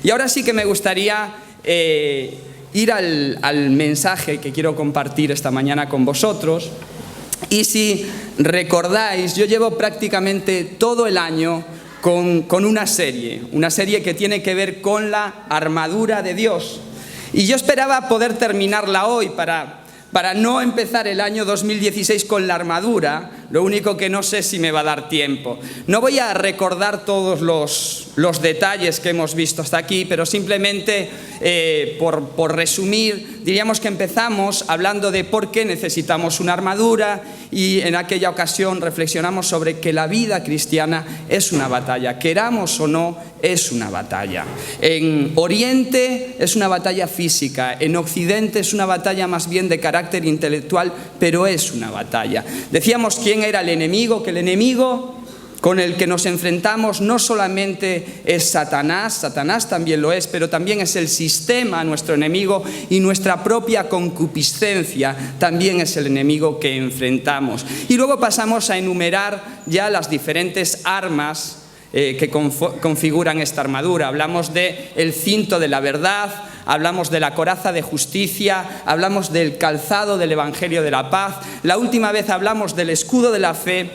Y ahora sí que me gustaría ir al mensaje que quiero compartir esta mañana con vosotros. Y si recordáis, yo llevo prácticamente todo el año con una serie que tiene que ver con la armadura de Dios. Y yo esperaba poder terminarla hoy para no empezar el año 2016 con la armadura. Lo único que no sé si me va a dar tiempo. No voy a recordar todos los detalles que hemos visto hasta aquí, pero simplemente por resumir, diríamos que empezamos hablando de por qué necesitamos una armadura, y en aquella ocasión reflexionamos sobre que la vida cristiana es una batalla, queramos o no, es una batalla. En Oriente es una batalla física, en Occidente es una batalla más bien de carácter intelectual, pero es una batalla. Decíamos quién era el enemigo, que el enemigo con el que nos enfrentamos no solamente es Satanás también lo es, pero también es el sistema, nuestro enemigo, y nuestra propia concupiscencia también es el enemigo que enfrentamos. Y luego pasamos a enumerar ya las diferentes armas que configuran esta armadura. Hablamos del cinto de la verdad, hablamos de la coraza de justicia, hablamos del calzado del Evangelio de la paz, la última vez hablamos del escudo de la fe,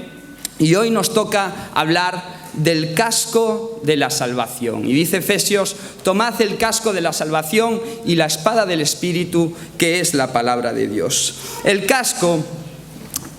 y hoy nos toca hablar del casco de la salvación. Y dice Efesios: tomad el casco de la salvación y la espada del Espíritu, que es la palabra de Dios. El casco,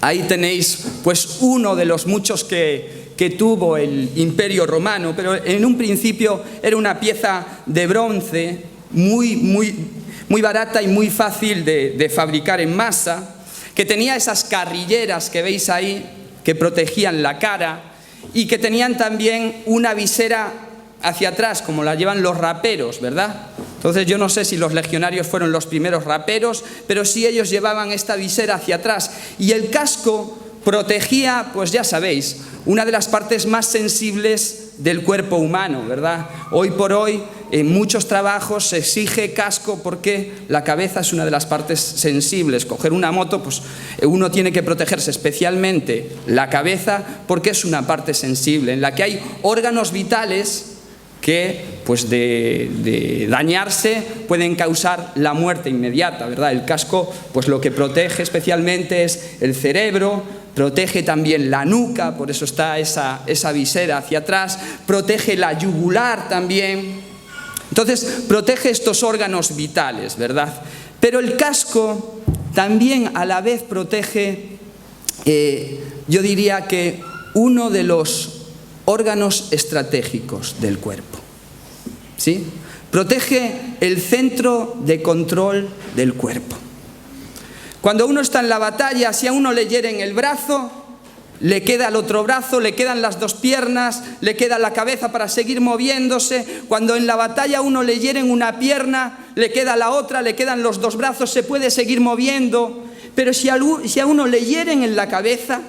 ahí tenéis pues uno de los muchos que tuvo el Imperio Romano, pero en un principio era una pieza de bronce muy barata y muy fácil de fabricar en masa, que tenía esas carrilleras que veis ahí, que protegían la cara, y que tenían también una visera hacia atrás, como la llevan los raperos, ¿verdad? Entonces yo no sé si los legionarios fueron los primeros raperos, pero sí ellos llevaban esta visera hacia atrás. Y el casco protegía, pues ya sabéis, una de las partes más sensibles del cuerpo humano, ¿verdad? Hoy por hoy, en muchos trabajos se exige casco porque la cabeza es una de las partes sensibles. Coger una moto, pues uno tiene que protegerse especialmente la cabeza porque es una parte sensible, en la que hay órganos vitales que, pues de dañarse, pueden causar la muerte inmediata, ¿verdad? El casco, pues lo que protege especialmente es el cerebro, protege también la nuca, por eso está esa visera hacia atrás, protege la yugular también. Entonces, protege estos órganos vitales, ¿verdad? Pero el casco también a la vez protege, yo diría que uno de los órganos estratégicos del cuerpo, ¿sí? Protege el centro de control del cuerpo. Cuando uno está en la batalla, si a uno le hieren el brazo, le queda el otro brazo, le quedan las dos piernas, le queda la cabeza para seguir moviéndose. Cuando en la batalla a uno le hieren una pierna, le queda la otra, le quedan los dos brazos, se puede seguir moviendo. Pero si a uno le hieren en la cabeza,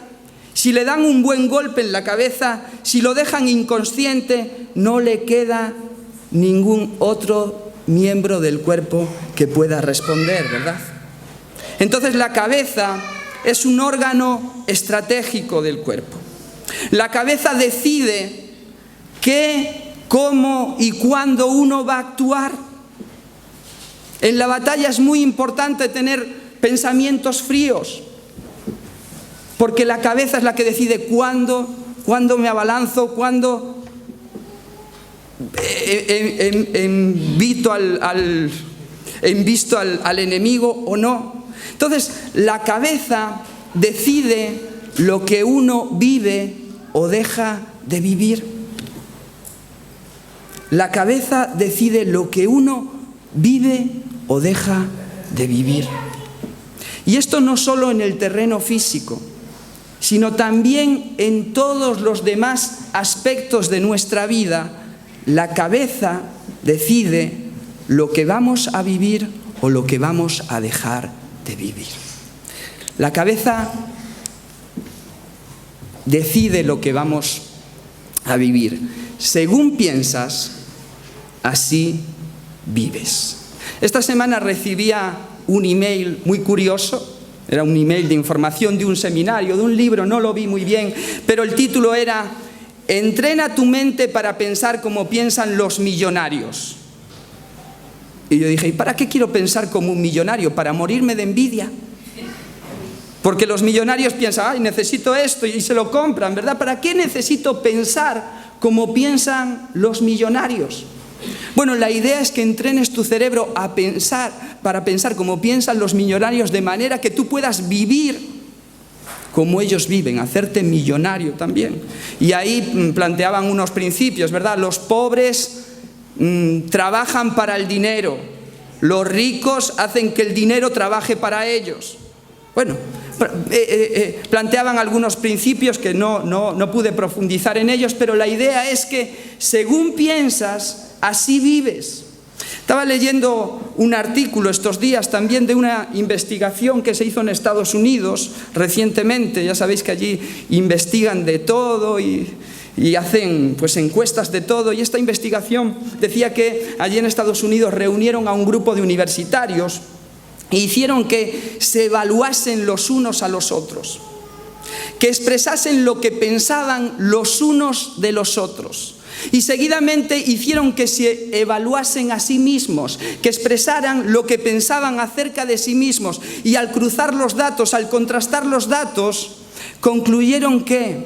si le dan un buen golpe en la cabeza, si lo dejan inconsciente, no le queda ningún otro miembro del cuerpo que pueda responder, ¿verdad? Entonces la cabeza es un órgano estratégico del cuerpo. La cabeza decide qué, cómo y cuándo uno va a actuar. En la batalla es muy importante tener pensamientos fríos, porque la cabeza es la que decide cuándo me abalanzo, cuándo embisto al enemigo o no. Entonces, la cabeza decide lo que uno vive o deja de vivir. La cabeza decide lo que uno vive o deja de vivir. Y esto no solo en el terreno físico, sino también en todos los demás aspectos de nuestra vida. La cabeza decide lo que vamos a vivir o lo que vamos a dejar de vivir. La cabeza decide lo que vamos a vivir. Según piensas, así vives. Esta semana recibía un email muy curioso. Era un email de información de un seminario, de un libro, no lo vi muy bien, pero el título era: entrena tu mente para pensar como piensan los millonarios. Y yo dije, ¿y para qué quiero pensar como un millonario? ¿Para morirme de envidia? Porque los millonarios piensan, ay, necesito esto, y se lo compran, ¿verdad? ¿Para qué necesito pensar como piensan los millonarios? Bueno, la idea es que entrenes tu cerebro a pensar, para pensar como piensan los millonarios, de manera que tú puedas vivir como ellos viven, hacerte millonario también. Y ahí planteaban unos principios, ¿verdad? Los pobres trabajan para el dinero, los ricos hacen que el dinero trabaje para ellos. Bueno, planteaban algunos principios que no pude profundizar en ellos, pero la idea es que según piensas, así vives. Estaba leyendo un artículo estos días también de una investigación que se hizo en Estados Unidos recientemente. Ya sabéis que allí investigan de todo y hacen pues encuestas de todo, y esta investigación decía que allí en Estados Unidos reunieron a un grupo de universitarios e hicieron que se evaluasen los unos a los otros, que expresasen lo que pensaban los unos de los otros. Y seguidamente hicieron que se evaluasen a sí mismos, que expresaran lo que pensaban acerca de sí mismos. Y al cruzar los datos, al contrastar los datos, concluyeron que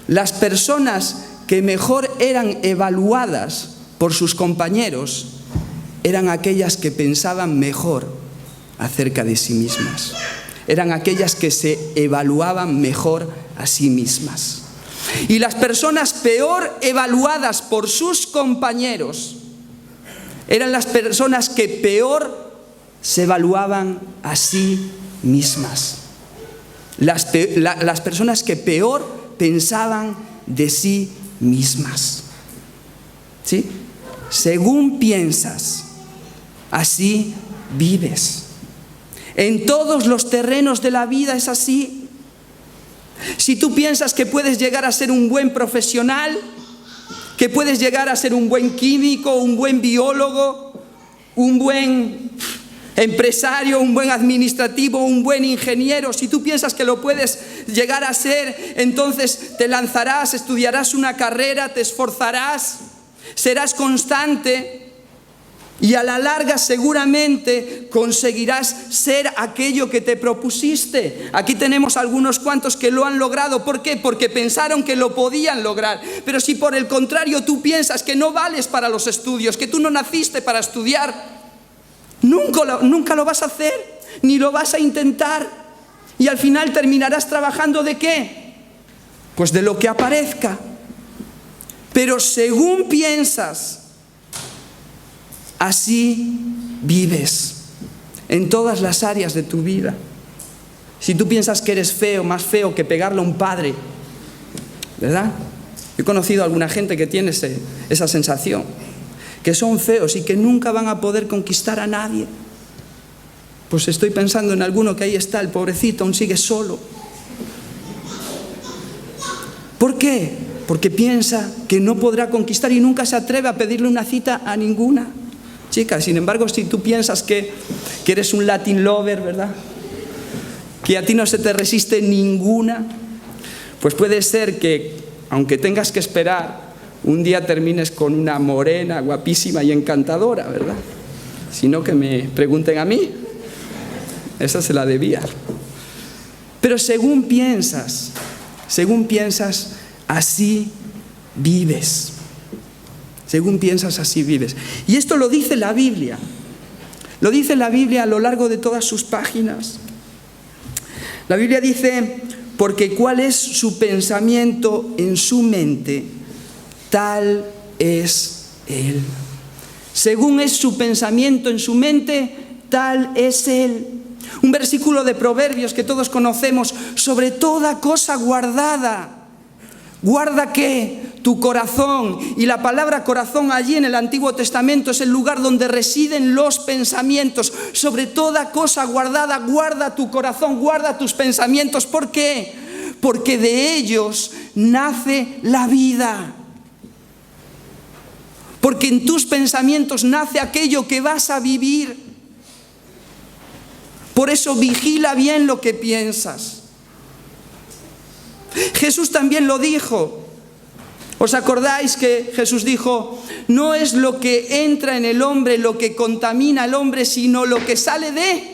las personas que mejor eran evaluadas por sus compañeros eran aquellas que pensaban mejor acerca de sí mismas. Eran aquellas que se evaluaban mejor a sí mismas. Y las personas peor evaluadas por sus compañeros eran las personas que peor se evaluaban a sí mismas. Las personas que peor pensaban de sí mismas. ¿Sí? Según piensas, así vives. En todos los terrenos de la vida es así. Si tú piensas que puedes llegar a ser un buen profesional, que puedes llegar a ser un buen químico, un buen biólogo, un buen empresario, un buen administrativo, un buen ingeniero, si tú piensas que lo puedes llegar a ser, entonces te lanzarás, estudiarás una carrera, te esforzarás, serás constante y a la larga seguramente conseguirás ser aquello que te propusiste. Aquí tenemos algunos cuantos que lo han logrado. ¿Por qué? Porque pensaron que lo podían lograr. Pero si por el contrario tú piensas que no vales para los estudios, que tú no naciste para estudiar, nunca lo vas a hacer, ni lo vas a intentar. Y al final terminarás trabajando ¿de qué? Pues de lo que aparezca. Pero según piensas, así vives en todas las áreas de tu vida. Si tú piensas que eres feo, más feo que pegarle a un padre, ¿verdad? He conocido a alguna gente que tiene esa sensación, que son feos y que nunca van a poder conquistar a nadie. Pues estoy pensando en alguno que ahí está, el pobrecito, aún sigue solo. ¿Por qué? Porque piensa que no podrá conquistar y nunca se atreve a pedirle una cita a ninguna chica. Sin embargo, si tú piensas que eres un Latin lover, ¿verdad? Que a ti no se te resiste ninguna, pues puede ser que, aunque tengas que esperar, un día termines con una morena, guapísima y encantadora, ¿verdad? Si no, que me pregunten a mí. Esa se la debía. Pero según piensas, así vives. Según piensas, así vives. Y esto lo dice la Biblia. Lo dice la Biblia a lo largo de todas sus páginas. La Biblia dice, porque cuál es su pensamiento en su mente, tal es él. Según es su pensamiento en su mente, tal es él. Un versículo de Proverbios que todos conocemos, sobre toda cosa guardada. ¿Guarda qué? Tu corazón. Y la palabra corazón allí en el Antiguo Testamento es el lugar donde residen los pensamientos. Sobre toda cosa guardada, guarda tu corazón, guarda tus pensamientos. ¿Por qué? Porque de ellos nace la vida. Porque en tus pensamientos nace aquello que vas a vivir. Por eso vigila bien lo que piensas. Jesús también lo dijo. ¿Os acordáis que Jesús dijo, no es lo que entra en el hombre lo que contamina al hombre, sino lo que sale de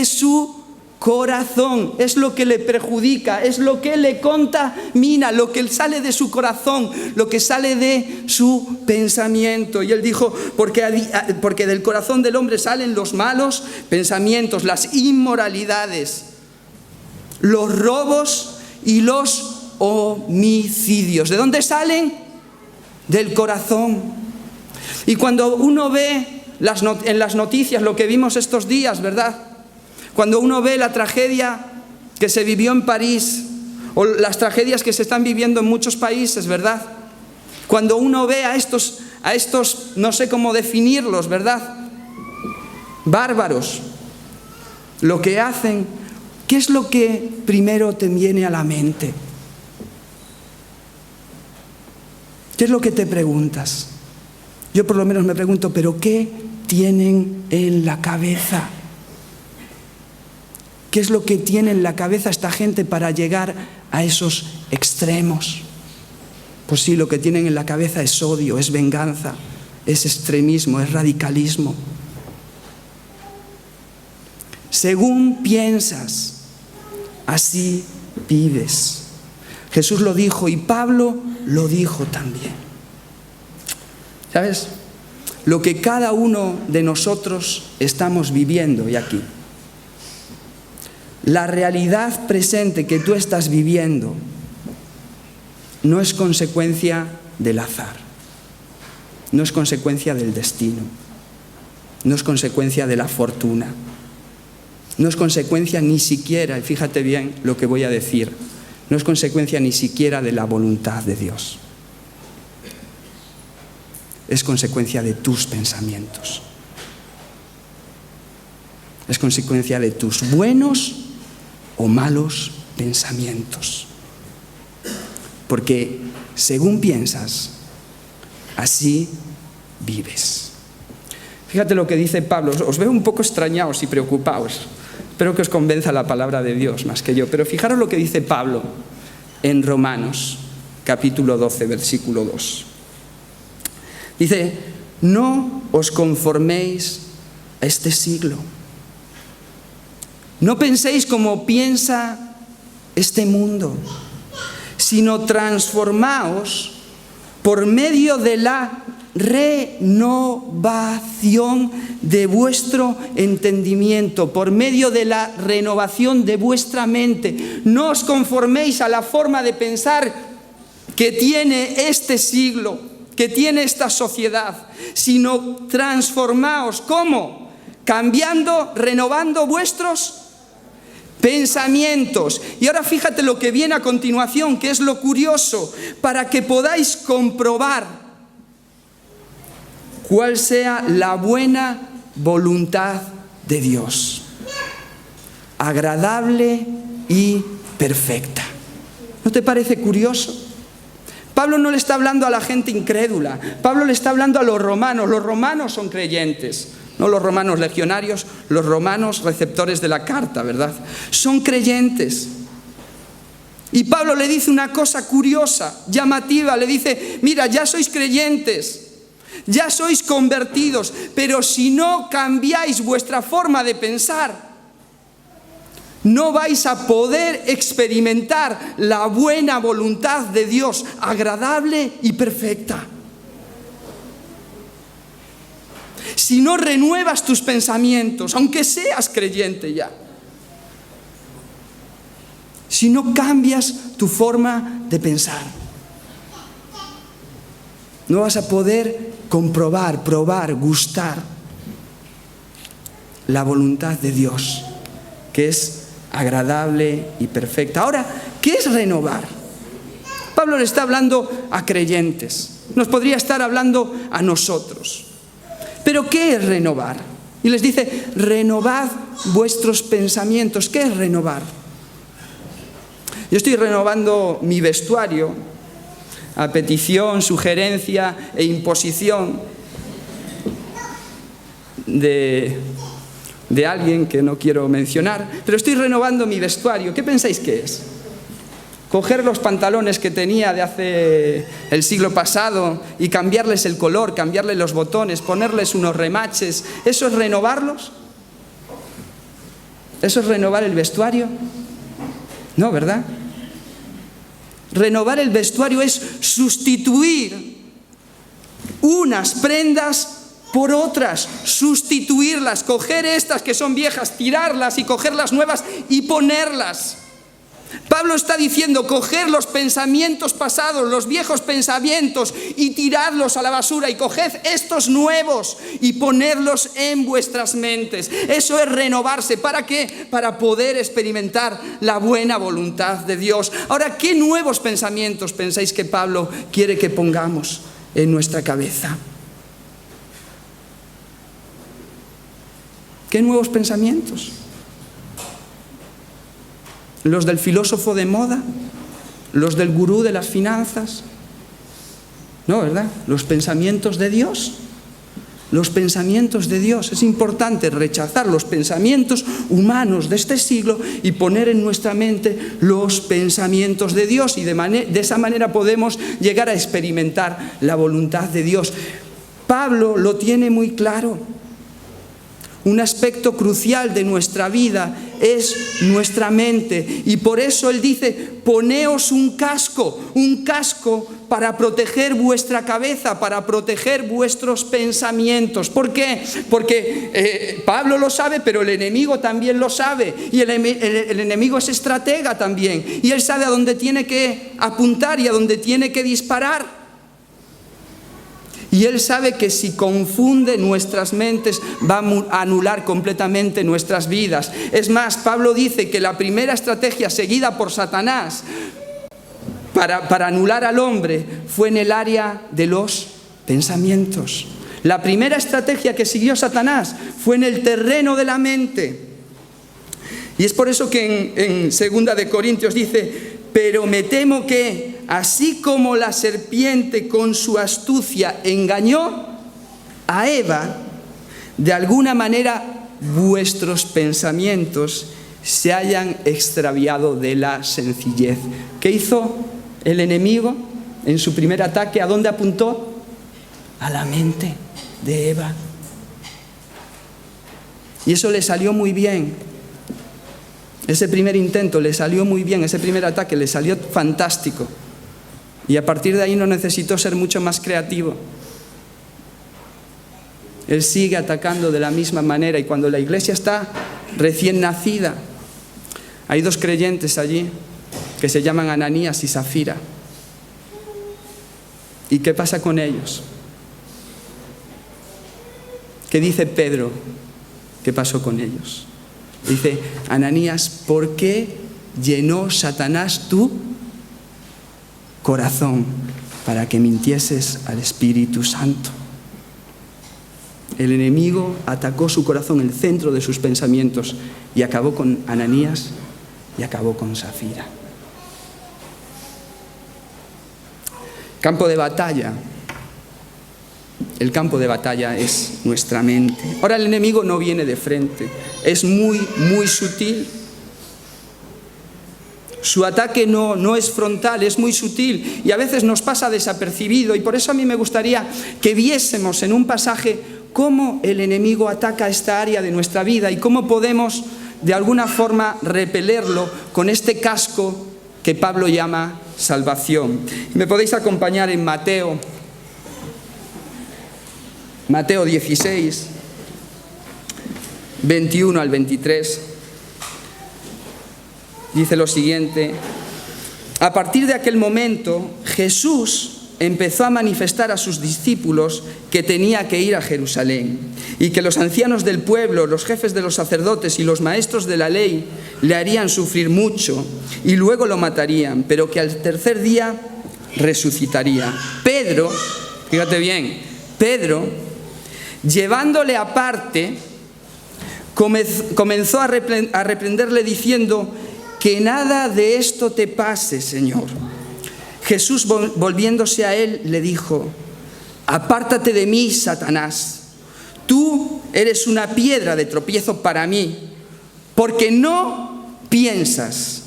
su corazón? Es lo que le perjudica, es lo que le contamina, lo que sale de su corazón, lo que sale de su pensamiento. Y él dijo, porque del corazón del hombre salen los malos pensamientos, las inmoralidades, los robos y los homicidios. ¿De dónde salen? Del corazón. Y cuando uno ve en las noticias lo que vimos estos días, ¿verdad? Cuando uno ve la tragedia que se vivió en París, o las tragedias que se están viviendo en muchos países, ¿verdad? Cuando uno ve a estos, no sé cómo definirlos, ¿verdad? Bárbaros, lo que hacen, ¿qué es lo que primero te viene a la mente? ¿Qué es lo que te preguntas? Yo por lo menos me pregunto, ¿pero qué tienen en la cabeza? ¿Qué es lo que tiene en la cabeza esta gente para llegar a esos extremos? Pues sí, lo que tienen en la cabeza es odio, es venganza, es extremismo, es radicalismo. Según piensas, así vives. Jesús lo dijo y Pablo lo dijo también. ¿Sabes? Lo que cada uno de nosotros estamos viviendo y aquí. La realidad presente que tú estás viviendo no es consecuencia del azar, no es consecuencia del destino, no es consecuencia de la fortuna, no es consecuencia ni siquiera, y fíjate bien lo que voy a decir, no es consecuencia ni siquiera de la voluntad de Dios. Es consecuencia de tus pensamientos. Es consecuencia de tus buenos o malos pensamientos. Porque según piensas, así vives. Fíjate lo que dice Pablo. Os veo un poco extrañados y preocupados. Espero que os convenza la palabra de Dios más que yo. Pero fijaros lo que dice Pablo en Romanos, capítulo 12, versículo 2. Dice, no os conforméis a este siglo. No penséis como piensa este mundo, sino transformaos por medio de la renovación de vuestro entendimiento, por medio de la renovación de vuestra mente. No os conforméis a la forma de pensar que tiene este siglo, que tiene esta sociedad, sino transformaos. ¿Cómo? Cambiando, renovando vuestros pensamientos. Y ahora fíjate lo que viene a continuación, que es lo curioso, para que podáis comprobar cuál sea la buena voluntad de Dios, agradable y perfecta. ¿No te parece curioso? Pablo no le está hablando a la gente incrédula, Pablo le está hablando a los romanos. Los romanos son creyentes, no los romanos legionarios, los romanos receptores de la carta, ¿verdad? Son creyentes. Y Pablo le dice una cosa curiosa, llamativa, le dice, mira, ya sois creyentes, ya sois convertidos, pero si no cambiáis vuestra forma de pensar, no vais a poder experimentar la buena voluntad de Dios, agradable y perfecta. Si no renuevas tus pensamientos, aunque seas creyente ya, si no cambias tu forma de pensar, no vas a poder comprobar, probar, gustar la voluntad de Dios, que es agradable y perfecta. Ahora, ¿qué es renovar? Pablo le está hablando a creyentes, nos podría estar hablando a nosotros. ¿Pero qué es renovar? Y les dice, renovad vuestros pensamientos. ¿Qué es renovar? Yo estoy renovando mi vestuario a petición, sugerencia e imposición de alguien que no quiero mencionar, pero estoy renovando mi vestuario. ¿Qué pensáis que es? coger los pantalones que tenía de hace el siglo pasado y cambiarles el color, cambiarles los botones, ponerles unos remaches, ¿eso es renovarlos? ¿Eso es renovar el vestuario? No, ¿verdad? Renovar el vestuario es sustituir unas prendas por otras, sustituirlas, coger estas que son viejas, tirarlas y coger las nuevas y ponerlas. Pablo está diciendo, coger los pensamientos pasados, los viejos pensamientos y tiradlos a la basura y coged estos nuevos y ponedlos en vuestras mentes. Eso es renovarse. ¿Para qué? Para poder experimentar la buena voluntad de Dios. Ahora, ¿qué nuevos pensamientos pensáis que Pablo quiere que pongamos en nuestra cabeza? ¿Qué nuevos pensamientos? ¿Los del filósofo de moda? ¿Los del gurú de las finanzas? No, ¿verdad? Los pensamientos de Dios. Los pensamientos de Dios. Es importante rechazar los pensamientos humanos de este siglo y poner en nuestra mente los pensamientos de Dios. Y de esa manera podemos llegar a experimentar la voluntad de Dios. Pablo lo tiene muy claro. Un aspecto crucial de nuestra vida es nuestra mente. Y por eso él dice, poneos un casco para proteger vuestra cabeza, para proteger vuestros pensamientos. ¿Por qué? Porque Pablo lo sabe, pero el enemigo también lo sabe. Y el enemigo es estratega también. Y él sabe a dónde tiene que apuntar y a dónde tiene que disparar. Y él sabe que si confunde nuestras mentes va a anular completamente nuestras vidas. Es más, Pablo dice que la primera estrategia seguida por Satanás para anular al hombre fue en el área de los pensamientos. La primera estrategia que siguió Satanás fue en el terreno de la mente. Y es por eso que en 2 de Corintios dice, pero me temo que, así como la serpiente con su astucia engañó a Eva, de alguna manera vuestros pensamientos se hayan extraviado de la sencillez. ¿Qué hizo el enemigo en su primer ataque? ¿A dónde apuntó? A la mente de Eva. Y eso le salió muy bien. Ese primer intento le salió muy bien, ese primer ataque le salió fantástico. Y a partir de ahí no necesitó ser mucho más creativo. Él sigue atacando de la misma manera y cuando la iglesia está recién nacida, hay dos creyentes allí que se llaman Ananías y Zafira. ¿Y qué pasa con ellos? ¿Qué dice Pedro? ¿Qué pasó con ellos? Dice, Ananías, ¿por qué llenó Satanás tu corazón para que mintieses al Espíritu Santo? El enemigo atacó su corazón, el centro de sus pensamientos, y acabó con Ananías y acabó con Zafira. Campo de batalla. El campo de batalla es nuestra mente. Ahora el enemigo no viene de frente, es muy, muy sutil. Su ataque no es frontal, es muy sutil y a veces nos pasa desapercibido. Y por eso a mí me gustaría que viésemos en un pasaje cómo el enemigo ataca esta área de nuestra vida y cómo podemos de alguna forma repelerlo con este casco que Pablo llama salvación. Me podéis acompañar en Mateo 16, 21 al 23. Dice lo siguiente: a partir de aquel momento, Jesús empezó a manifestar a sus discípulos que tenía que ir a Jerusalén y que los ancianos del pueblo, los jefes de los sacerdotes y los maestros de la ley le harían sufrir mucho y luego lo matarían, pero que al tercer día resucitaría. Pedro, fíjate bien, Pedro, llevándole aparte, comenzó a reprenderle diciendo: que nada de esto te pase, Señor. Jesús, volviéndose a él, le dijo: apártate de mí, Satanás. Tú eres una piedra de tropiezo para mí, porque no piensas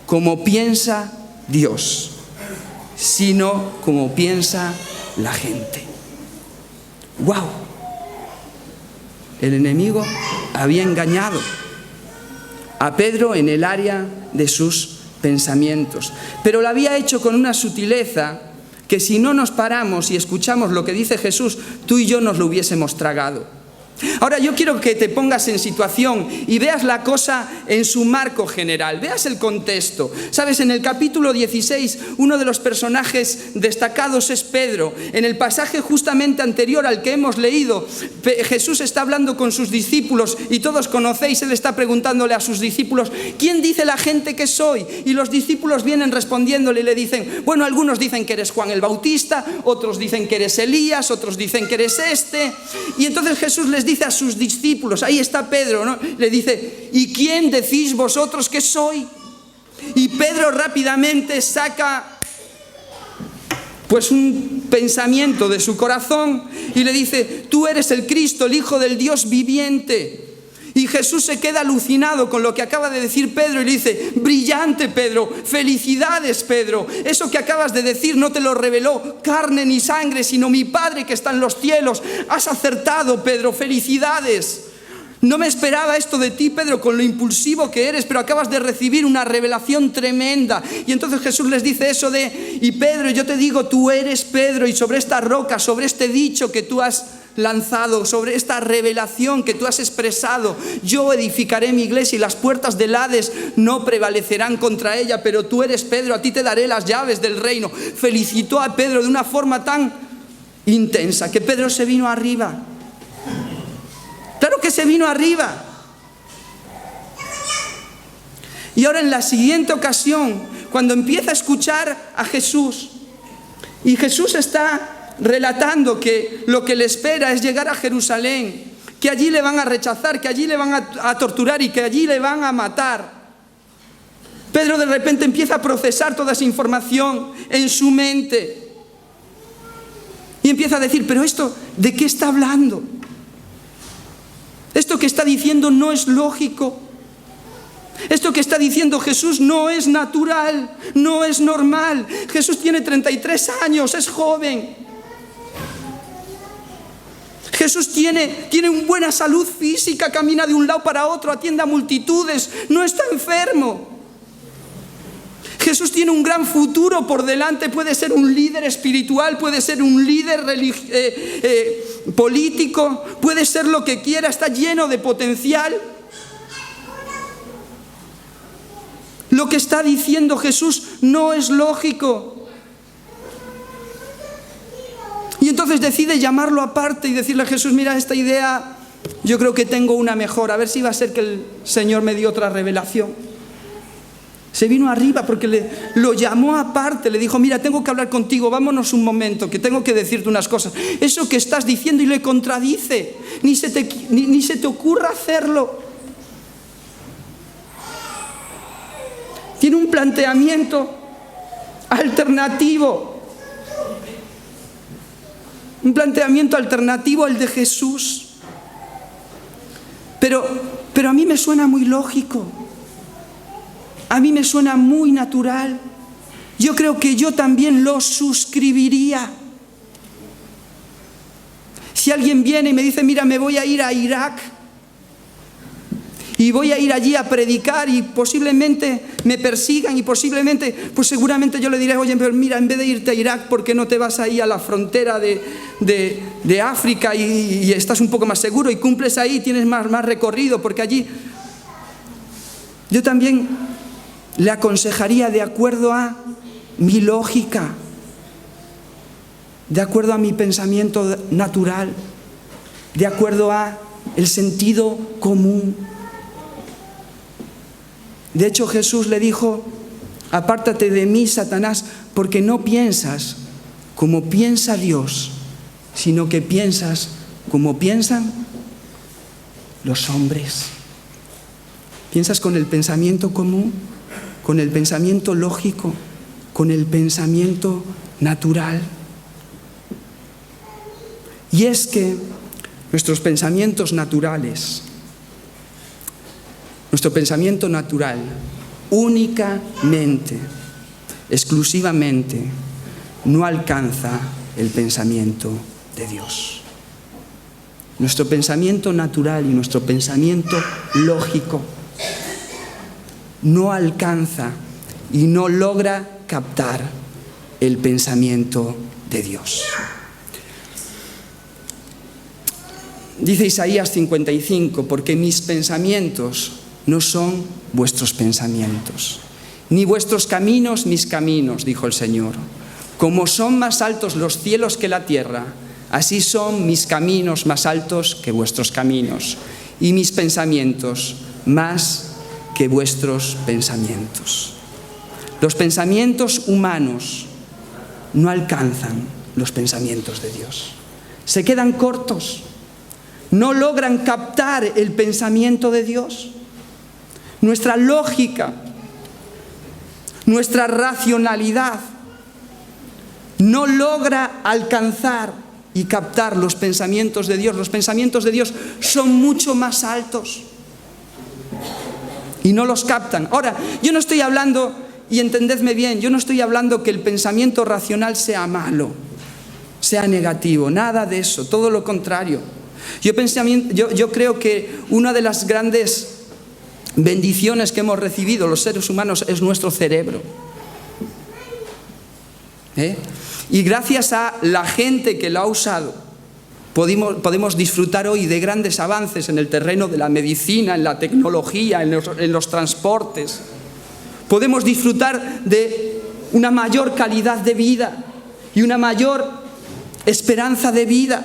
como piensa Dios, sino como piensa la gente. ¡Wow! El enemigo había engañado a Pedro en el área de sus pensamientos, pero lo había hecho con una sutileza que si no nos paramos y escuchamos lo que dice Jesús, tú y yo nos lo hubiésemos tragado. Ahora yo quiero que te pongas en situación y veas la cosa en su marco general, veas el contexto. Sabes, en el capítulo 16, uno de los personajes destacados es Pedro. En el pasaje justamente anterior al que hemos leído, Jesús está hablando con sus discípulos y todos conocéis, él está preguntándole a sus discípulos, ¿quién dice la gente que soy? Y los discípulos vienen respondiéndole y le dicen, bueno, algunos dicen que eres Juan el Bautista, otros dicen que eres Elías, otros dicen que eres este. Y entonces Jesús les dice a sus discípulos, ahí está Pedro, ¿no? Le dice, ¿y quién decís vosotros que soy? Y Pedro rápidamente saca pues un pensamiento de su corazón y le dice, tú eres el Cristo, el Hijo del Dios viviente. Y Jesús se queda alucinado con lo que acaba de decir Pedro y le dice, brillante Pedro, felicidades Pedro, eso que acabas de decir no te lo reveló carne ni sangre, sino mi Padre que está en los cielos. Has acertado Pedro, felicidades. No me esperaba esto de ti, Pedro, con lo impulsivo que eres, pero acabas de recibir una revelación tremenda. Y entonces Jesús les dice eso de, y Pedro, yo te digo, tú eres Pedro, y sobre esta roca, sobre este dicho que tú has lanzado, sobre esta revelación que tú has expresado, yo edificaré mi iglesia y las puertas del Hades no prevalecerán contra ella, pero tú eres Pedro, a ti te daré las llaves del reino. Felicitó a Pedro de una forma tan intensa que Pedro se vino arriba. Claro que se vino arriba. Y ahora en la siguiente ocasión, cuando empieza a escuchar a Jesús, y Jesús está relatando que lo que le espera es llegar a Jerusalén, que allí le van a rechazar, que allí le van a torturar y que allí le van a matar. Pedro de repente empieza a procesar toda esa información en su mente y empieza a decir, pero esto, ¿de qué está hablando? Esto que está diciendo no es lógico. Esto que está diciendo Jesús no es natural, no es normal. Jesús tiene 33 años, es joven. Jesús tiene una buena salud física, camina de un lado para otro, atiende a multitudes, no está enfermo. Jesús tiene un gran futuro por delante, puede ser un líder espiritual, puede ser un líder político, puede ser lo que quiera, está lleno de potencial. Lo que está diciendo Jesús no es lógico. Y entonces decide llamarlo aparte y decirle a Jesús, mira, esta idea, yo creo que tengo una mejor, a ver si va a ser que el Señor me dio otra revelación. Se vino arriba porque lo llamó aparte, le dijo, mira, tengo que hablar contigo, vámonos un momento, que tengo que decirte unas cosas. Eso que estás diciendo y le contradice, ni se te ocurra hacerlo. Tiene un planteamiento alternativo. Un planteamiento alternativo al de Jesús. Pero a mí me suena muy lógico. A mí me suena muy natural. Yo creo que yo también lo suscribiría. Si alguien viene y me dice, mira, me voy a ir a Irak y voy a ir allí a predicar y posiblemente me persigan y posiblemente, pues seguramente yo le diré, oye, pero mira, en vez de irte a Irak, ¿por qué no te vas ahí a la frontera de África y estás un poco más seguro y cumples ahí, tienes más recorrido? Porque allí yo también le aconsejaría de acuerdo a mi lógica, de acuerdo a mi pensamiento natural, de acuerdo a el sentido común. De hecho, Jesús le dijo, apártate de mí, Satanás, porque no piensas como piensa Dios, sino que piensas como piensan los hombres. Piensas con el pensamiento común, con el pensamiento lógico, con el pensamiento natural. Y es que nuestros pensamientos naturales, nuestro pensamiento natural únicamente exclusivamente, no alcanza el pensamiento de Dios. Nuestro pensamiento natural y nuestro pensamiento lógico no alcanza y no logra captar el pensamiento de Dios. Dice Isaías 55, porque mis pensamientos no son vuestros pensamientos, ni vuestros caminos mis caminos, dijo el Señor. Como son más altos los cielos que la tierra, así son mis caminos más altos que vuestros caminos, y mis pensamientos más que vuestros pensamientos. Los pensamientos humanos no alcanzan los pensamientos de Dios. Se quedan cortos. No logran captar el pensamiento de Dios. Nuestra lógica, nuestra racionalidad no logra alcanzar y captar los pensamientos de Dios. Los pensamientos de Dios son mucho más altos y no los captan. Ahora, yo no estoy hablando, y entendedme bien, yo no estoy hablando que el pensamiento racional sea malo, sea negativo, nada de eso, todo lo contrario. Yo creo que una de las grandes bendiciones que hemos recibido los seres humanos es nuestro cerebro. Y gracias a la gente que lo ha usado, podemos disfrutar hoy de grandes avances en el terreno de la medicina, en la tecnología, en los transportes. Podemos disfrutar de una mayor calidad de vida y una mayor esperanza de vida.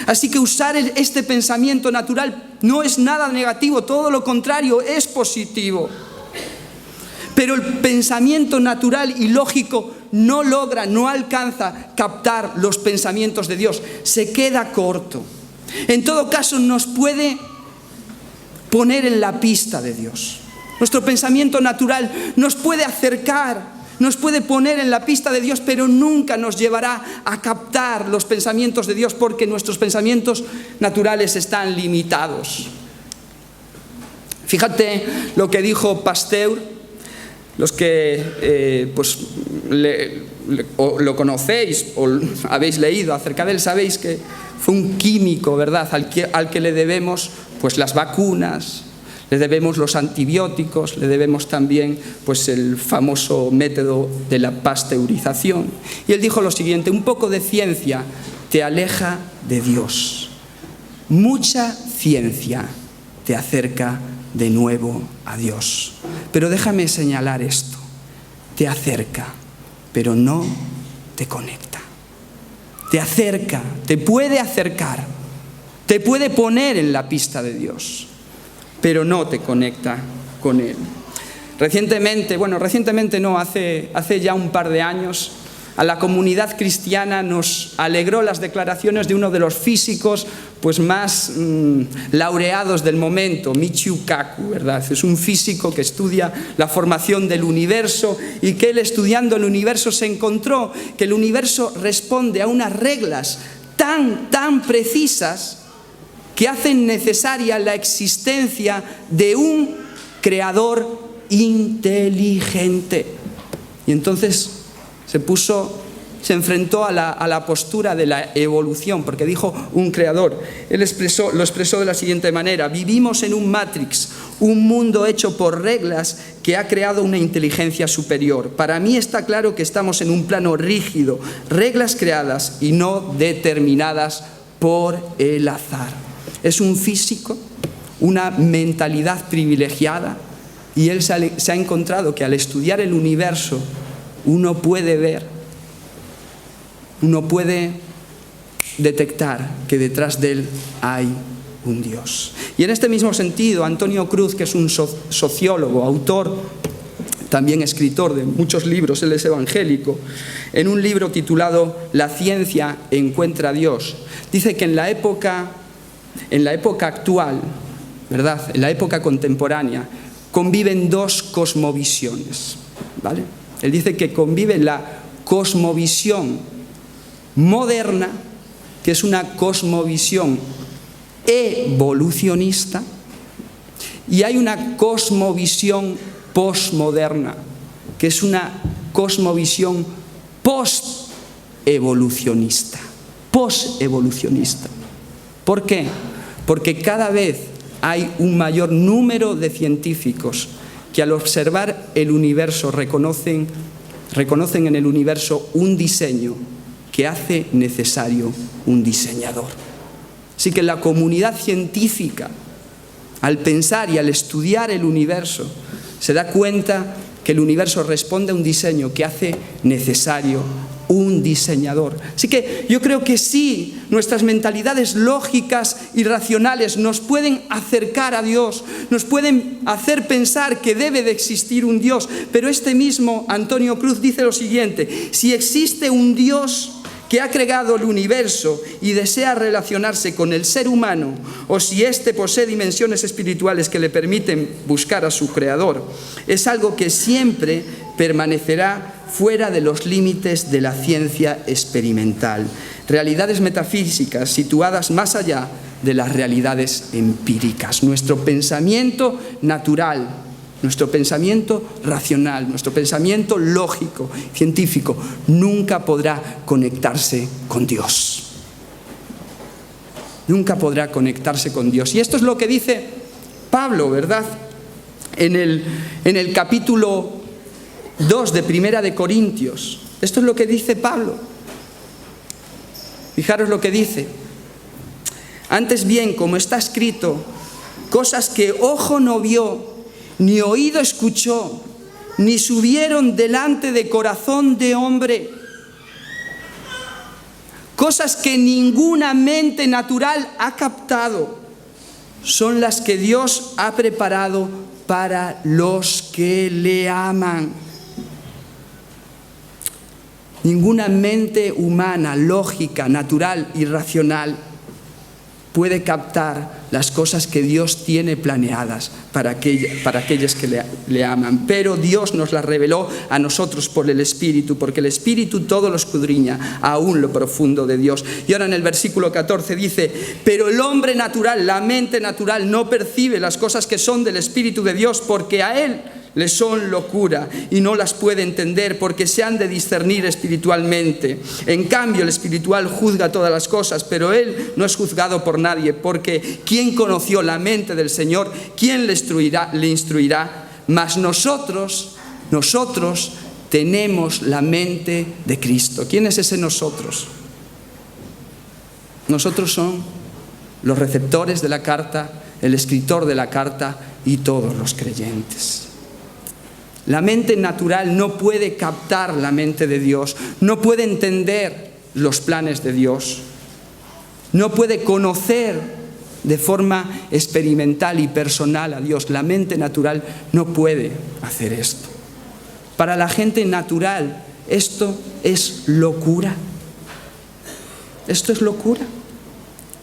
Así que usar este pensamiento natural no es nada negativo, todo lo contrario, es positivo. Pero el pensamiento natural y lógico no logra, no alcanza captar los pensamientos de Dios, se queda corto. En todo caso, nos puede poner en la pista de Dios. Nuestro pensamiento natural nos puede acercar, nos puede poner en la pista de Dios, pero nunca nos llevará a captar los pensamientos de Dios, porque nuestros pensamientos naturales están limitados. Fíjate lo que dijo Pasteur. Los que lo conocéis o habéis leído acerca de él, sabéis que fue un químico, ¿verdad?, al que le debemos pues las vacunas, le debemos los antibióticos, le debemos también pues el famoso método de la pasteurización. Y él dijo lo siguiente: un poco de ciencia te aleja de Dios, mucha ciencia te acerca de nuevo a Dios. Pero déjame señalar esto: te acerca, pero no te conecta. Te acerca, te puede acercar, te puede poner en la pista de Dios, pero no te conecta con Él. Recientemente no, hace ya un par de años, a la comunidad cristiana nos alegró las declaraciones de uno de los físicos pues más laureados del momento, Michio Kaku, ¿verdad? Es un físico que estudia la formación del universo y que él, estudiando el universo, se encontró que el universo responde a unas reglas tan precisas que hacen necesaria la existencia de un creador inteligente. Y entonces se enfrentó a la postura de la evolución, porque dijo un creador. Él lo expresó de la siguiente manera: vivimos en un Matrix, un mundo hecho por reglas que ha creado una inteligencia superior. Para mí está claro que estamos en un plano rígido, reglas creadas y no determinadas por el azar. Es un físico, una mentalidad privilegiada, y él se ha encontrado que al estudiar el universo uno puede ver, uno puede detectar que detrás de él hay un Dios. Y en este mismo sentido, Antonio Cruz, que es un sociólogo, autor, también escritor de muchos libros, él es evangélico, en un libro titulado La ciencia encuentra a Dios, dice que en la época actual, ¿verdad?, en la época contemporánea, conviven dos cosmovisiones, ¿vale? Él dice que convive la cosmovisión moderna, que es una cosmovisión evolucionista, y hay una cosmovisión posmoderna, que es una cosmovisión post-evolucionista. Post-evolucionista. ¿Por qué? Porque cada vez hay un mayor número de científicos que al observar el universo reconocen en el universo un diseño que hace necesario un diseñador. Así que la comunidad científica, al pensar y al estudiar el universo, se da cuenta que el universo responde a un diseño que hace necesario un diseñador. Así que yo creo que sí, nuestras mentalidades lógicas y racionales nos pueden acercar a Dios, nos pueden hacer pensar que debe de existir un Dios, pero este mismo Antonio Cruz dice lo siguiente: si existe un Dios que ha creado el universo y desea relacionarse con el ser humano, o si éste posee dimensiones espirituales que le permiten buscar a su creador, es algo que siempre permanecerá fuera de los límites de la ciencia experimental. Realidades metafísicas situadas más allá de las realidades empíricas. Nuestro pensamiento natural, nuestro pensamiento racional, nuestro pensamiento lógico, científico, nunca podrá conectarse con Dios. Nunca podrá conectarse con Dios. Y esto es lo que dice Pablo, ¿verdad? En el capítulo 2 de Primera de Corintios. Esto es lo que dice Pablo. Fijaros lo que dice. Antes bien, como está escrito, cosas que ojo no vio, ni oído escuchó, ni subieron delante de corazón de hombre. Cosas que ninguna mente natural ha captado, son las que Dios ha preparado para los que le aman. Ninguna mente humana, lógica, natural y racional puede captar las cosas que Dios tiene planeadas para aquellos que le aman. Pero Dios nos las reveló a nosotros por el Espíritu, porque el Espíritu todo lo escudriña, aún lo profundo de Dios. Y ahora en el versículo 14 dice: pero el hombre natural, la mente natural, no percibe las cosas que son del Espíritu de Dios, porque a él le son locura y no las puede entender, porque se han de discernir espiritualmente. En cambio, el espiritual juzga todas las cosas, pero él no es juzgado por nadie, porque ¿quién conoció la mente del Señor? ¿Quién le instruirá? Mas nosotros tenemos la mente de Cristo. ¿Quién es ese nosotros? Nosotros son los receptores de la carta, el escritor de la carta y todos los creyentes. La mente natural no puede captar la mente de Dios, no puede entender los planes de Dios, no puede conocer de forma experimental y personal a Dios. La mente natural no puede hacer esto. Para la gente natural, esto es locura. Esto es locura.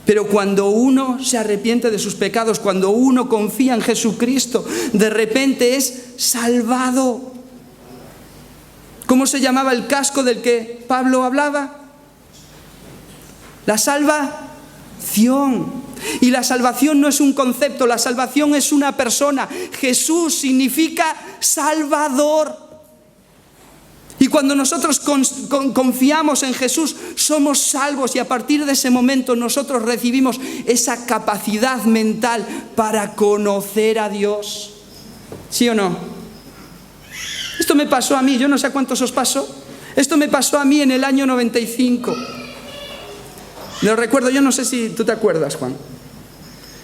Pero cuando uno se arrepiente de sus pecados, cuando uno confía en Jesucristo, de repente es salvado. ¿Cómo se llamaba el casco del que Pablo hablaba? La salvación. Y la salvación no es un concepto, la salvación es una persona. Jesús significa Salvador. Y cuando nosotros confiamos en Jesús, somos salvos, y a partir de ese momento nosotros recibimos esa capacidad mental para conocer a Dios. ¿Sí o no? Esto me pasó a mí, yo no sé a cuántos os pasó. Esto me pasó a mí en el año 95. Lo recuerdo, yo no sé si tú te acuerdas, Juan.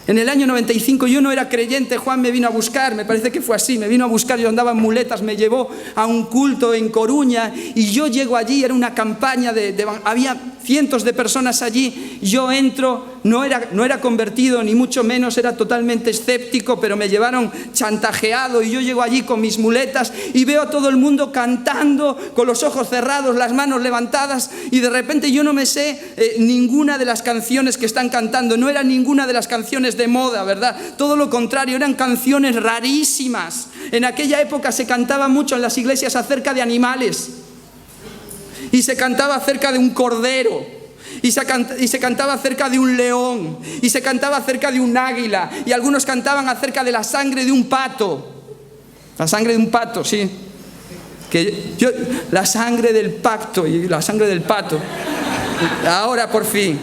En el año 95 yo no era creyente, Juan me vino a buscar, me parece que fue así, me vino a buscar, yo andaba en muletas, me llevó a un culto en Coruña y yo llego allí, era una campaña había cientos de personas allí, yo entro, no era convertido ni mucho menos, era totalmente escéptico, pero me llevaron chantajeado y yo llego allí con mis muletas y veo a todo el mundo cantando con los ojos cerrados, las manos levantadas, y de repente yo no me sé ninguna de las canciones que están cantando, no era ninguna de las canciones de moda, ¿verdad? Todo lo contrario, eran canciones rarísimas. En aquella época se cantaba mucho en las iglesias acerca de animales, y se cantaba acerca de un cordero, y se cantaba acerca de un león, y se cantaba acerca de un águila, y algunos cantaban acerca de la sangre de un pato. La sangre de un pato, sí. La sangre del pacto y la sangre del pato. Ahora por fin.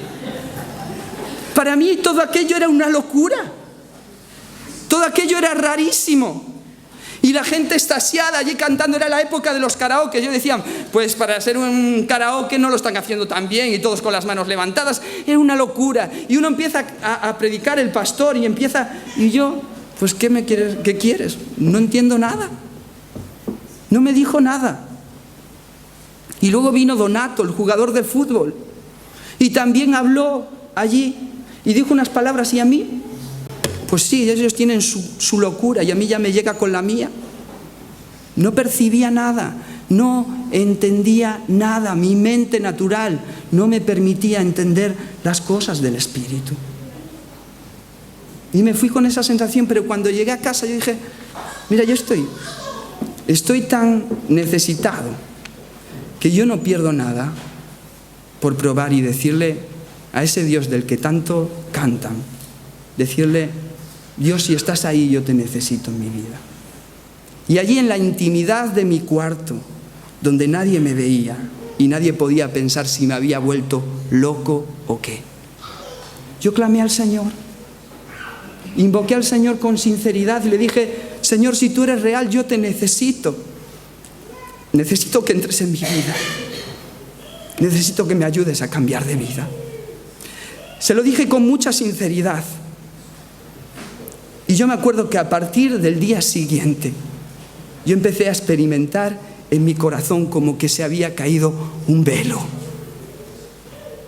Para mí todo aquello era una locura. Todo aquello era rarísimo. Y la gente extasiada allí cantando, era la época de los karaoke. Yo decía, pues para hacer un karaoke no lo están haciendo tan bien, y todos con las manos levantadas. Era una locura. Y uno empieza a predicar el pastor y yo, pues ¿qué quieres? No entiendo nada. No me dijo nada. Y luego vino Donato, el jugador de fútbol, y también habló allí y dijo unas palabras, y a mí, pues sí, ellos tienen su locura y a mí ya me llega con la mía. No percibía nada, no entendía nada, mi mente natural no me permitía entender las cosas del Espíritu. Y me fui con esa sensación, pero cuando llegué a casa yo dije, mira, yo estoy tan necesitado que yo no pierdo nada por probar y decirle a ese Dios del que tanto cantan, decirle, Dios, si estás ahí, yo te necesito en mi vida. Y allí en la intimidad de mi cuarto, donde nadie me veía y nadie podía pensar si me había vuelto loco o qué, yo clamé al Señor, invoqué al Señor con sinceridad y le dije, Señor, si tú eres real, yo te necesito. Necesito que entres en mi vida. Necesito que me ayudes a cambiar de vida. Se lo dije con mucha sinceridad. Y yo me acuerdo que a partir del día siguiente, yo empecé a experimentar en mi corazón como que se había caído un velo.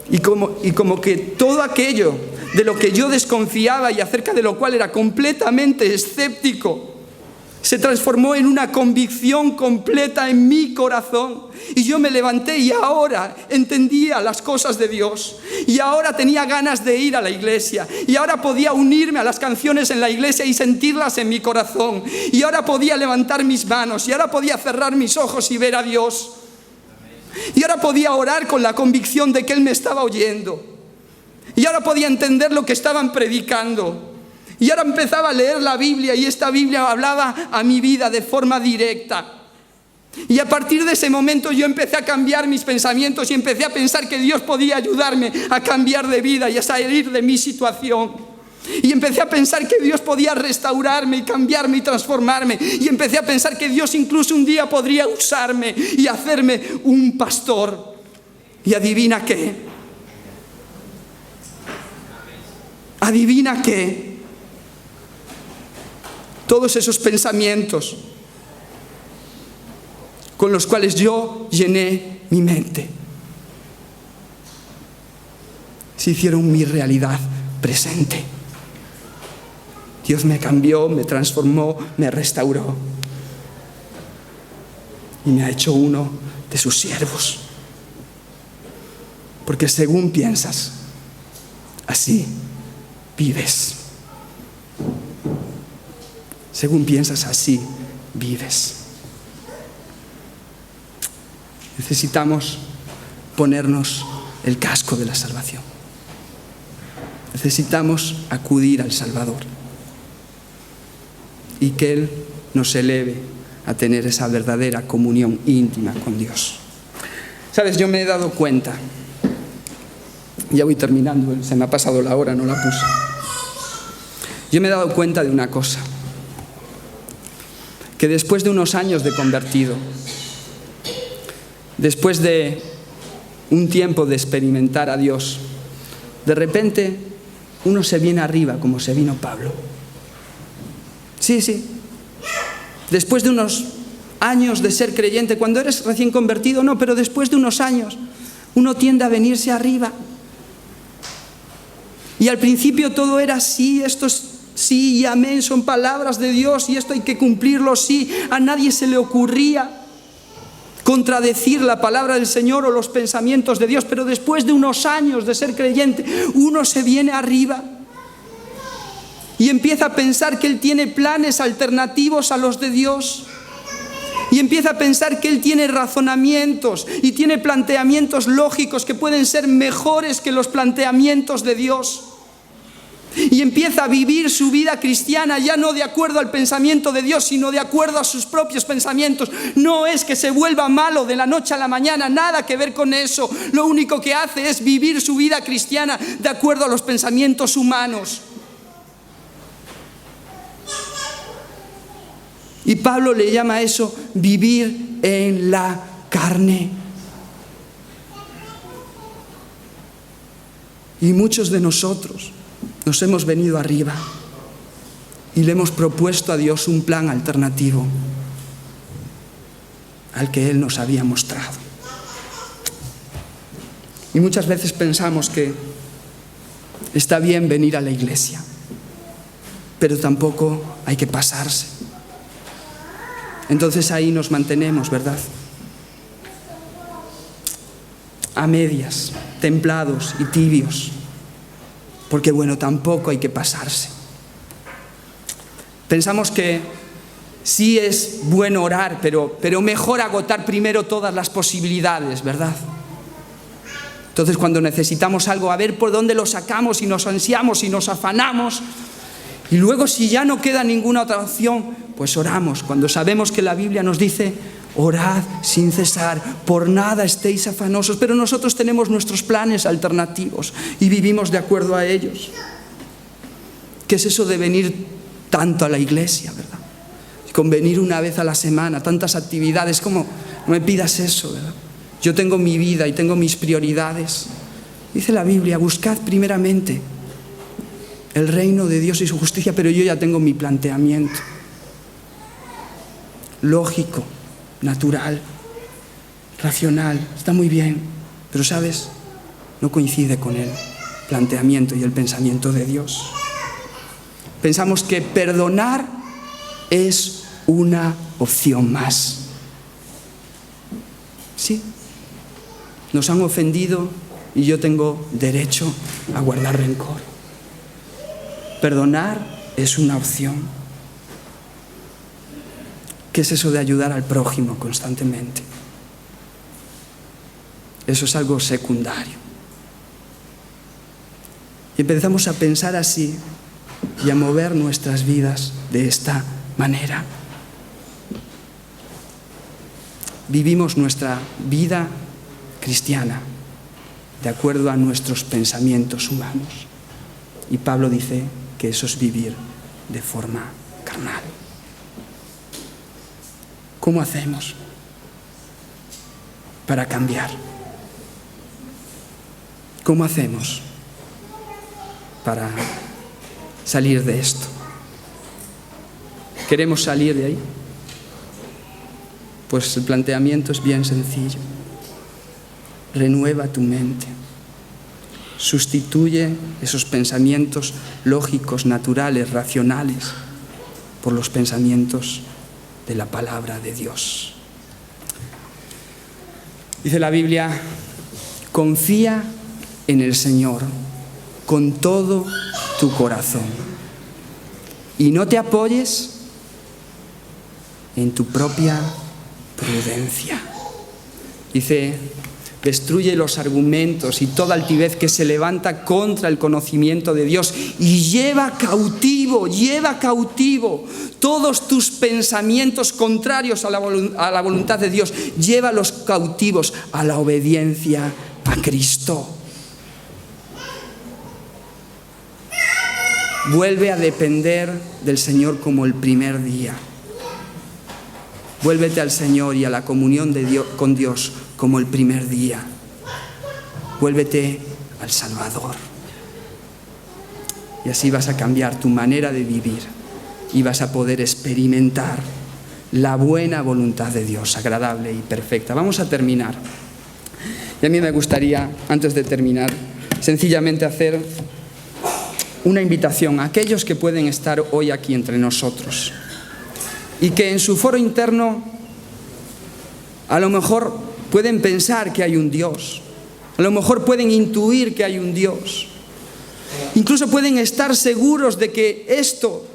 Y como que todo aquello de lo que yo desconfiaba y acerca de lo cual era completamente escéptico, se transformó en una convicción completa en mi corazón. Y yo me levanté y ahora entendía las cosas de Dios. Y ahora tenía ganas de ir a la iglesia. Y ahora podía unirme a las canciones en la iglesia y sentirlas en mi corazón. Y ahora podía levantar mis manos. Y ahora podía cerrar mis ojos y ver a Dios. Y ahora podía orar con la convicción de que Él me estaba oyendo. Y ahora podía entender lo que estaban predicando. Y ahora empezaba a leer la Biblia y esta Biblia hablaba a mi vida de forma directa. Y a partir de ese momento yo empecé a cambiar mis pensamientos y empecé a pensar que Dios podía ayudarme a cambiar de vida y a salir de mi situación. Y empecé a pensar que Dios podía restaurarme y cambiarme y transformarme. Y empecé a pensar que Dios incluso un día podría usarme y hacerme un pastor. Y adivina qué. Adivina qué. Todos esos pensamientos con los cuales yo llené mi mente se hicieron mi realidad presente. Dios me cambió, me transformó, me restauró y me ha hecho uno de sus siervos. Porque según piensas, así vives. Según piensas, así vives. Necesitamos ponernos el casco de la salvación. Necesitamos acudir al Salvador y que Él nos eleve a tener esa verdadera comunión íntima con Dios. Sabes, yo me he dado cuenta, ya voy terminando, se me ha pasado la hora, no la puse. Yo me he dado cuenta de una cosa, que después de unos años de convertido, después de un tiempo de experimentar a Dios, de repente uno se viene arriba como se vino Pablo. Sí. Después de unos años de ser creyente, cuando eres recién convertido, no, pero después de unos años, uno tiende a venirse arriba. Y al principio todo era sí, esto es sí y amén, son palabras de Dios y esto hay que cumplirlo, sí. A nadie se le ocurría contradecir la palabra del Señor o los pensamientos de Dios, pero después de unos años de ser creyente, uno se viene arriba y empieza a pensar que Él tiene planes alternativos a los de Dios. Y empieza a pensar que Él tiene razonamientos y tiene planteamientos lógicos que pueden ser mejores que los planteamientos de Dios. Y empieza a vivir su vida cristiana ya no de acuerdo al pensamiento de Dios, sino de acuerdo a sus propios pensamientos. No es que se vuelva malo de la noche a la mañana, nada que ver con eso. Lo único que hace es vivir su vida cristiana de acuerdo a los pensamientos humanos. Y Pablo le llama a eso vivir en la carne. Y muchos de nosotros nos hemos venido arriba y le hemos propuesto a Dios un plan alternativo al que Él nos había mostrado. Y muchas veces pensamos que está bien venir a la iglesia, pero tampoco hay que pasarse. Entonces ahí nos mantenemos, ¿verdad? A medias, templados y tibios. Porque bueno, tampoco hay que pasarse. Pensamos que sí es bueno orar, pero mejor agotar primero todas las posibilidades, ¿verdad? Entonces cuando necesitamos algo, a ver por dónde lo sacamos y nos ansiamos y nos afanamos. Y luego si ya no queda ninguna otra opción, pues oramos. Cuando sabemos que la Biblia nos dice: orad sin cesar, por nada estéis afanosos. Pero nosotros tenemos nuestros planes alternativos y vivimos de acuerdo a ellos. ¿Qué es eso de venir tanto a la iglesia, verdad? Con venir una vez a la semana, tantas actividades, como no me pidas eso, ¿verdad? Yo tengo mi vida y tengo mis prioridades. Dice la Biblia: buscad primeramente el reino de Dios y su justicia, pero yo ya tengo mi planteamiento lógico, natural, racional, está muy bien, pero ¿sabes? No coincide con el planteamiento y el pensamiento de Dios. Pensamos que perdonar es una opción más. Sí, nos han ofendido y yo tengo derecho a guardar rencor. Perdonar es una opción. ¿Qué es eso de ayudar al prójimo constantemente? Eso es algo secundario. Y empezamos a pensar así y a mover nuestras vidas de esta manera. Vivimos nuestra vida cristiana de acuerdo a nuestros pensamientos humanos. Y Pablo dice que eso es vivir de forma carnal. ¿Cómo hacemos para cambiar? ¿Cómo hacemos para salir de esto? ¿Queremos salir de ahí? Pues el planteamiento es bien sencillo. Renueva tu mente. Sustituye esos pensamientos lógicos, naturales, racionales, por los pensamientos de la palabra de Dios. Dice la Biblia: confía en el Señor con todo tu corazón y no te apoyes en tu propia prudencia. Dice: destruye los argumentos y toda altivez que se levanta contra el conocimiento de Dios y lleva cautivo todos tus pensamientos contrarios a la voluntad de Dios. Llévalos cautivos a la obediencia a Cristo. Vuelve a depender del Señor como el primer día. Vuélvete al Señor y a la comunión de Dios, con Dios como el primer día. Vuélvete al Salvador. Y así vas a cambiar tu manera de vivir y vas a poder experimentar la buena voluntad de Dios, agradable y perfecta. Vamos a terminar. Y a mí me gustaría, antes de terminar, sencillamente hacer una invitación a aquellos que pueden estar hoy aquí entre nosotros y que en su foro interno a lo mejor pueden pensar que hay un Dios, a lo mejor pueden intuir que hay un Dios, incluso pueden estar seguros de que esto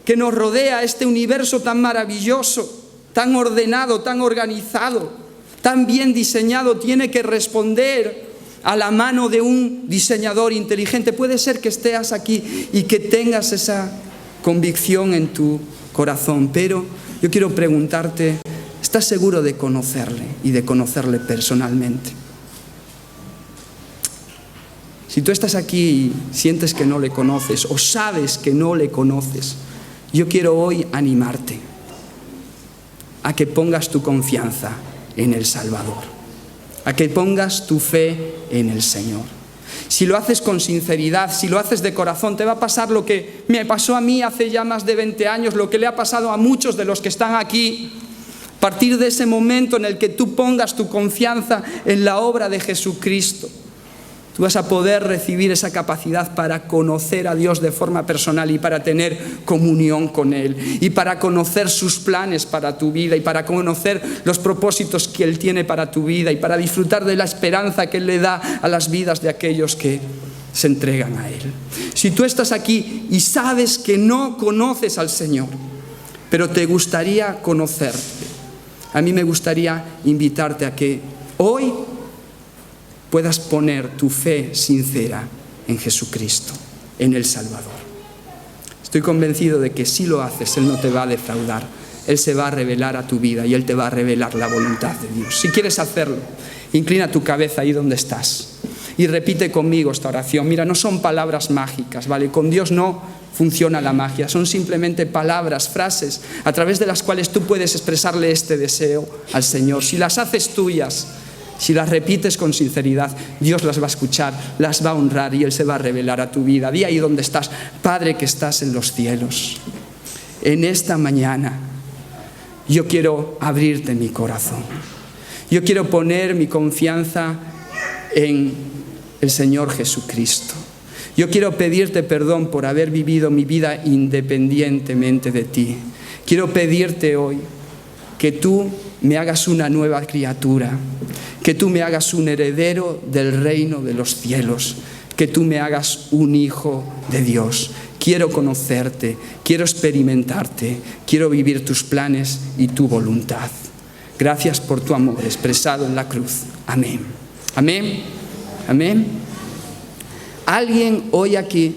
que nos rodea, este universo tan maravilloso, tan ordenado, tan organizado, tan bien diseñado, tiene que responder a la mano de un diseñador inteligente. Puede ser que estés aquí y que tengas esa convicción en tu corazón, pero yo quiero preguntarte, ¿estás seguro de conocerle y de conocerle personalmente? Si tú estás aquí y sientes que no le conoces o sabes que no le conoces, yo quiero hoy animarte a que pongas tu confianza en el Salvador, a que pongas tu fe en el Señor. Si lo haces con sinceridad, si lo haces de corazón, te va a pasar lo que me pasó a mí hace ya más de 20 años, lo que le ha pasado a muchos de los que están aquí. A partir de ese momento en el que tú pongas tu confianza en la obra de Jesucristo, tú vas a poder recibir esa capacidad para conocer a Dios de forma personal y para tener comunión con Él y para conocer sus planes para tu vida y para conocer los propósitos que Él tiene para tu vida y para disfrutar de la esperanza que Él le da a las vidas de aquellos que se entregan a Él. Si tú estás aquí y sabes que no conoces al Señor, pero te gustaría conocerte, a mí me gustaría invitarte a que hoy puedas poner tu fe sincera en Jesucristo, en el Salvador. Estoy convencido de que si lo haces, Él no te va a defraudar. Él se va a revelar a tu vida y Él te va a revelar la voluntad de Dios. Si quieres hacerlo, inclina tu cabeza ahí donde estás y repite conmigo esta oración. Mira, no son palabras mágicas, ¿vale? Con Dios no funciona la magia, son simplemente palabras, frases, a través de las cuales tú puedes expresarle este deseo al Señor. Si las haces tuyas, si las repites con sinceridad, Dios las va a escuchar, las va a honrar y Él se va a revelar a tu vida. Di ahí donde estás: Padre que estás en los cielos, en esta mañana yo quiero abrirte mi corazón. Yo quiero poner mi confianza en el Señor Jesucristo. Yo quiero pedirte perdón por haber vivido mi vida independientemente de ti. Quiero pedirte hoy que tú me hagas una nueva criatura, que tú me hagas un heredero del reino de los cielos, que tú me hagas un hijo de Dios. Quiero conocerte, quiero experimentarte, quiero vivir tus planes y tu voluntad. Gracias por tu amor expresado en la cruz. Amén. Amén. Amén. ¿Alguien hoy aquí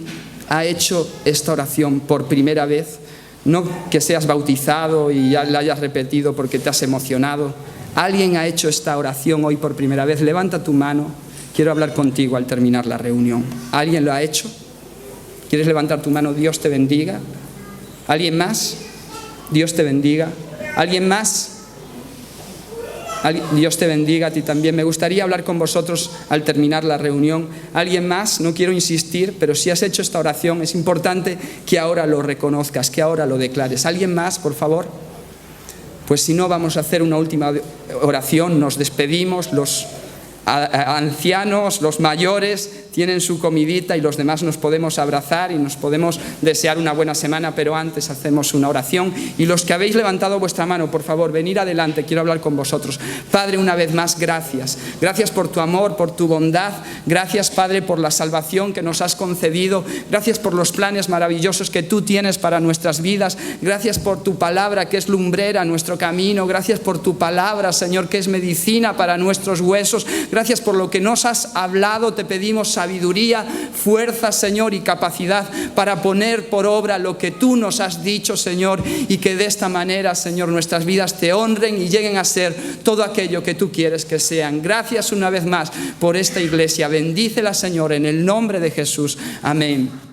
ha hecho esta oración por primera vez? No que seas bautizado y ya la hayas repetido porque te has emocionado. ¿Alguien ha hecho esta oración hoy por primera vez? Levanta tu mano. Quiero hablar contigo al terminar la reunión. ¿Alguien lo ha hecho? ¿Quieres levantar tu mano? Dios te bendiga. ¿Alguien más? Dios te bendiga. ¿Alguien más? Dios te bendiga a ti también. Me gustaría hablar con vosotros al terminar la reunión. ¿Alguien más? No quiero insistir, pero si has hecho esta oración es importante que ahora lo reconozcas, que ahora lo declares. ¿Alguien más, por favor? Pues si no, vamos a hacer una última oración. Nos despedimos. Los ancianos, los mayores tienen su comidita y los demás nos podemos abrazar y nos podemos desear una buena semana, pero antes hacemos una oración. Y los que habéis levantado vuestra mano, por favor, venid adelante, quiero hablar con vosotros. Padre, una vez más, gracias. Gracias por tu amor, por tu bondad. Gracias, Padre, por la salvación que nos has concedido. Gracias por los planes maravillosos que tú tienes para nuestras vidas. Gracias por tu palabra que es lumbrera a nuestro camino. Gracias por tu palabra, Señor, que es medicina para nuestros huesos. Gracias por lo que nos has hablado. Te pedimos sabiduría, fuerza, Señor, y capacidad para poner por obra lo que tú nos has dicho, Señor, y que de esta manera, Señor, nuestras vidas te honren y lleguen a ser todo aquello que tú quieres que sean. Gracias una vez más por esta iglesia. Bendícela, Señor, en el nombre de Jesús. Amén.